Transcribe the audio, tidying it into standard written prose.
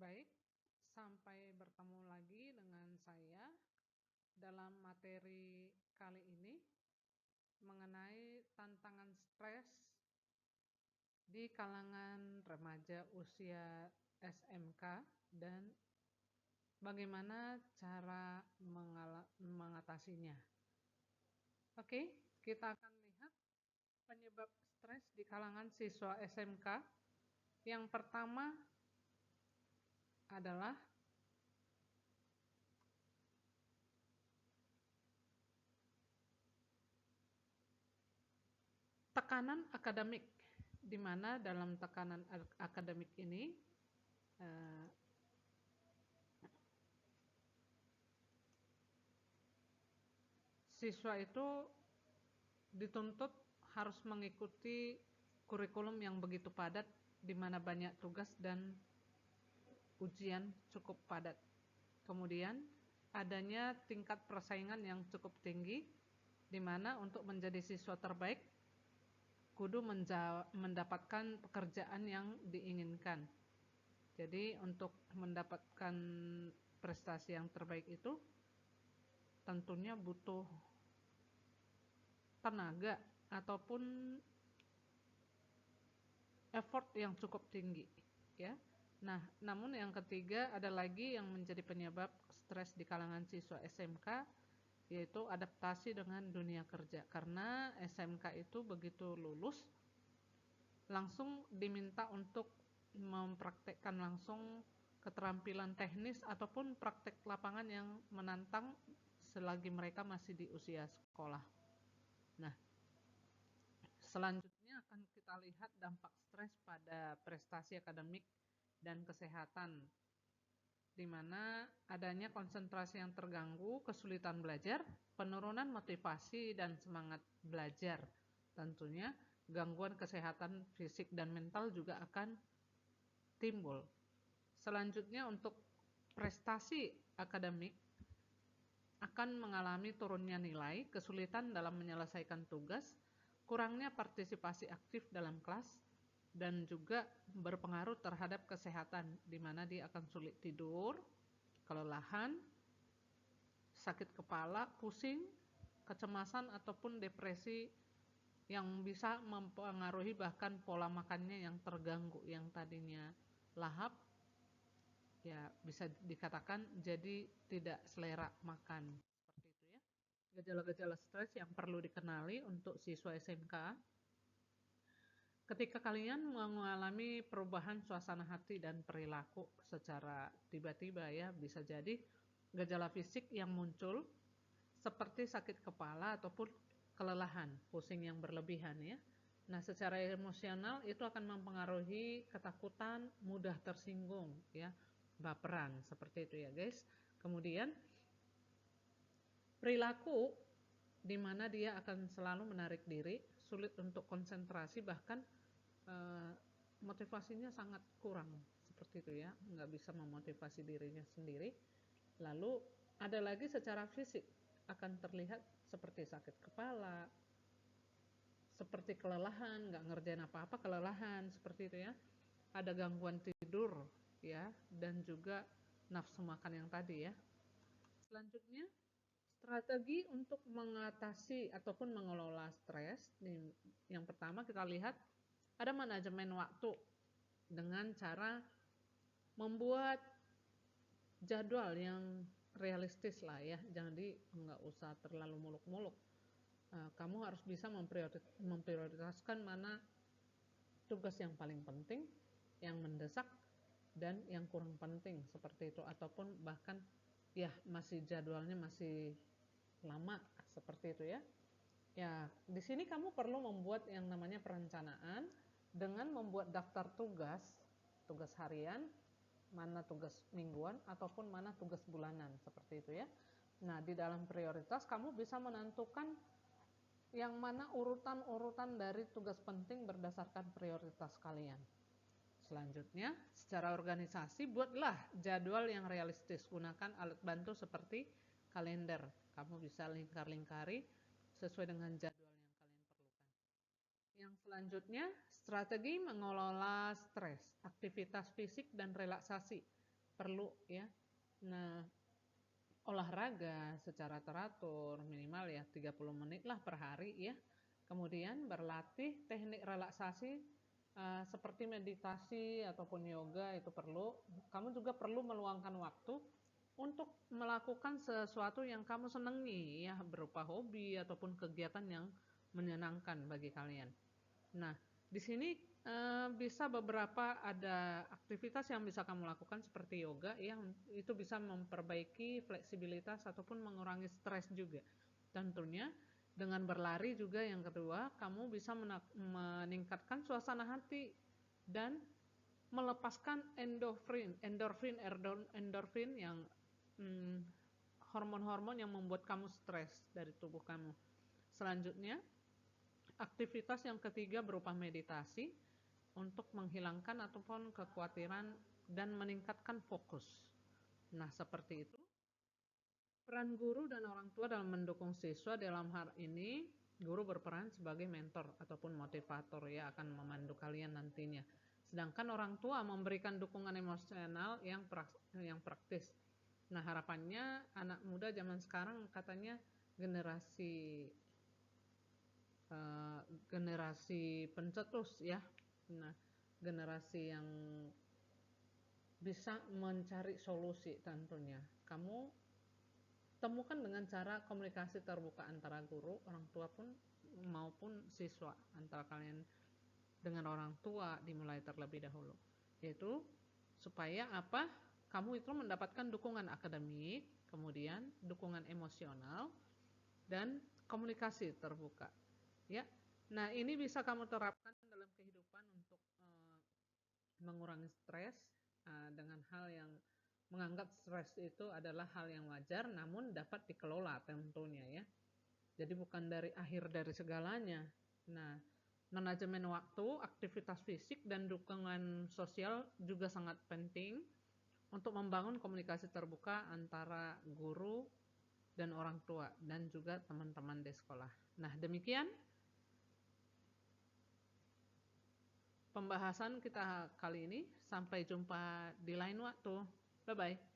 Baik, sampai bertemu lagi dengan saya dalam materi kali ini mengenai tantangan stres di kalangan remaja usia SMK dan bagaimana cara mengatasinya. Oke, kita akan lihat penyebab stres di kalangan siswa SMK. Yang pertama adalah tekanan akademik, di mana dalam tekanan akademik ini siswa itu dituntut harus mengikuti kurikulum yang begitu padat, di mana banyak tugas dan ujian cukup padat. Kemudian adanya tingkat persaingan yang cukup tinggi, di mana untuk menjadi siswa terbaik kudu mendapatkan pekerjaan yang diinginkan. Jadi untuk mendapatkan prestasi yang terbaik itu tentunya butuh tenaga ataupun effort yang cukup tinggi, ya. Nah, namun yang ketiga ada lagi yang menjadi penyebab stres di kalangan siswa SMK, yaitu adaptasi dengan dunia kerja. Karena SMK itu begitu lulus langsung diminta untuk mempraktekkan langsung keterampilan teknis ataupun praktek lapangan yang menantang selagi mereka masih di usia sekolah. Nah, selanjutnya akan kita lihat dampak stres pada prestasi akademik dan kesehatan, di mana adanya konsentrasi yang terganggu, kesulitan belajar, penurunan motivasi dan semangat belajar. Tentunya gangguan kesehatan fisik dan mental juga akan timbul. Selanjutnya untuk prestasi akademik akan mengalami turunnya nilai, kesulitan dalam menyelesaikan tugas, kurangnya partisipasi aktif dalam kelas, dan juga berpengaruh terhadap kesehatan, di mana dia akan sulit tidur, kelelahan, sakit kepala, pusing, kecemasan, ataupun depresi yang bisa mempengaruhi bahkan pola makannya yang terganggu, yang tadinya lahap, ya bisa dikatakan jadi tidak selera makan. Seperti itu ya. Gejala-gejala stres yang perlu dikenali untuk siswa SMK. Ketika kalian mengalami perubahan suasana hati dan perilaku secara tiba-tiba ya, bisa jadi gejala fisik yang muncul seperti sakit kepala ataupun kelelahan, pusing yang berlebihan ya. Nah, secara emosional itu akan mempengaruhi ketakutan, mudah tersinggung ya, baperan seperti itu ya, guys. Kemudian perilaku di mana dia akan selalu menarik diri, sulit untuk konsentrasi, bahkan motivasinya sangat kurang seperti itu ya, nggak bisa memotivasi dirinya sendiri. Lalu ada lagi secara fisik akan terlihat seperti sakit kepala, seperti kelelahan, nggak ngerjain apa-apa, kelelahan seperti itu ya. Ada gangguan tidur ya, dan juga nafsu makan yang tadi ya. Selanjutnya, strategi untuk mengatasi ataupun mengelola stres. Yang pertama kita lihat ada manajemen waktu dengan cara membuat jadwal yang realistis lah ya. Jadi nggak usah terlalu muluk-muluk. Kamu harus bisa memprioritaskan mana tugas yang paling penting, yang mendesak, dan yang kurang penting seperti itu, ataupun bahkan ya masih jadwalnya masih lama seperti itu ya. Ya, di sini kamu perlu membuat yang namanya perencanaan dengan membuat daftar tugas, tugas harian, mana tugas mingguan ataupun mana tugas bulanan seperti itu ya. Nah, di dalam prioritas kamu bisa menentukan yang mana urutan-urutan dari tugas penting berdasarkan prioritas kalian. Selanjutnya, secara organisasi buatlah jadwal yang realistis. Gunakan alat bantu seperti kalender. Kamu bisa lingkar-lingkari sesuai dengan jadwal yang kalian perlukan. Yang selanjutnya, strategi mengelola stres, aktivitas fisik dan relaksasi. perlu ya. Nah, olahraga secara teratur minimal ya 30 menit lah per hari ya. Kemudian berlatih teknik relaksasi seperti meditasi ataupun yoga itu perlu. Kamu juga perlu meluangkan waktu untuk melakukan sesuatu yang kamu senangi ya, berupa hobi ataupun kegiatan yang menyenangkan bagi kalian. Nah, di sini bisa beberapa ada aktivitas yang bisa kamu lakukan seperti yoga yang itu bisa memperbaiki fleksibilitas ataupun mengurangi stres juga. Tentunya dengan berlari juga yang kedua, kamu bisa meningkatkan suasana hati dan melepaskan endorfin yang hmm, hormon-hormon yang membuat kamu stres dari tubuh kamu. Selanjutnya, aktivitas yang ketiga berupa meditasi untuk menghilangkan ataupun kekhawatiran dan meningkatkan fokus. Nah, seperti itu. Peran guru dan orang tua dalam mendukung siswa dalam hal ini, guru berperan sebagai mentor ataupun motivator ya, akan memandu kalian nantinya. Sedangkan orang tua memberikan dukungan emosional yang praktis. Nah, harapannya anak muda zaman sekarang katanya generasi eh, generasi pencetus ya. Nah, generasi yang bisa mencari solusi tentunya. Kamu temukan dengan cara komunikasi terbuka antara guru, orang tua pun maupun siswa, antara kalian dengan orang tua dimulai terlebih dahulu. Yaitu supaya apa? Kamu itu mendapatkan dukungan akademik, kemudian dukungan emosional dan komunikasi terbuka. Ya. Nah, ini bisa kamu terapkan dalam kehidupan untuk mengurangi stres dengan hal yang menganggap stres itu adalah hal yang wajar namun dapat dikelola tentunya ya. Jadi bukan dari akhir dari segalanya. Nah, manajemen waktu, aktivitas fisik dan dukungan sosial juga sangat penting untuk membangun komunikasi terbuka antara guru dan orang tua dan juga teman-teman di sekolah. Nah, demikian pembahasan kita kali ini. Sampai jumpa di lain waktu. Bye-bye.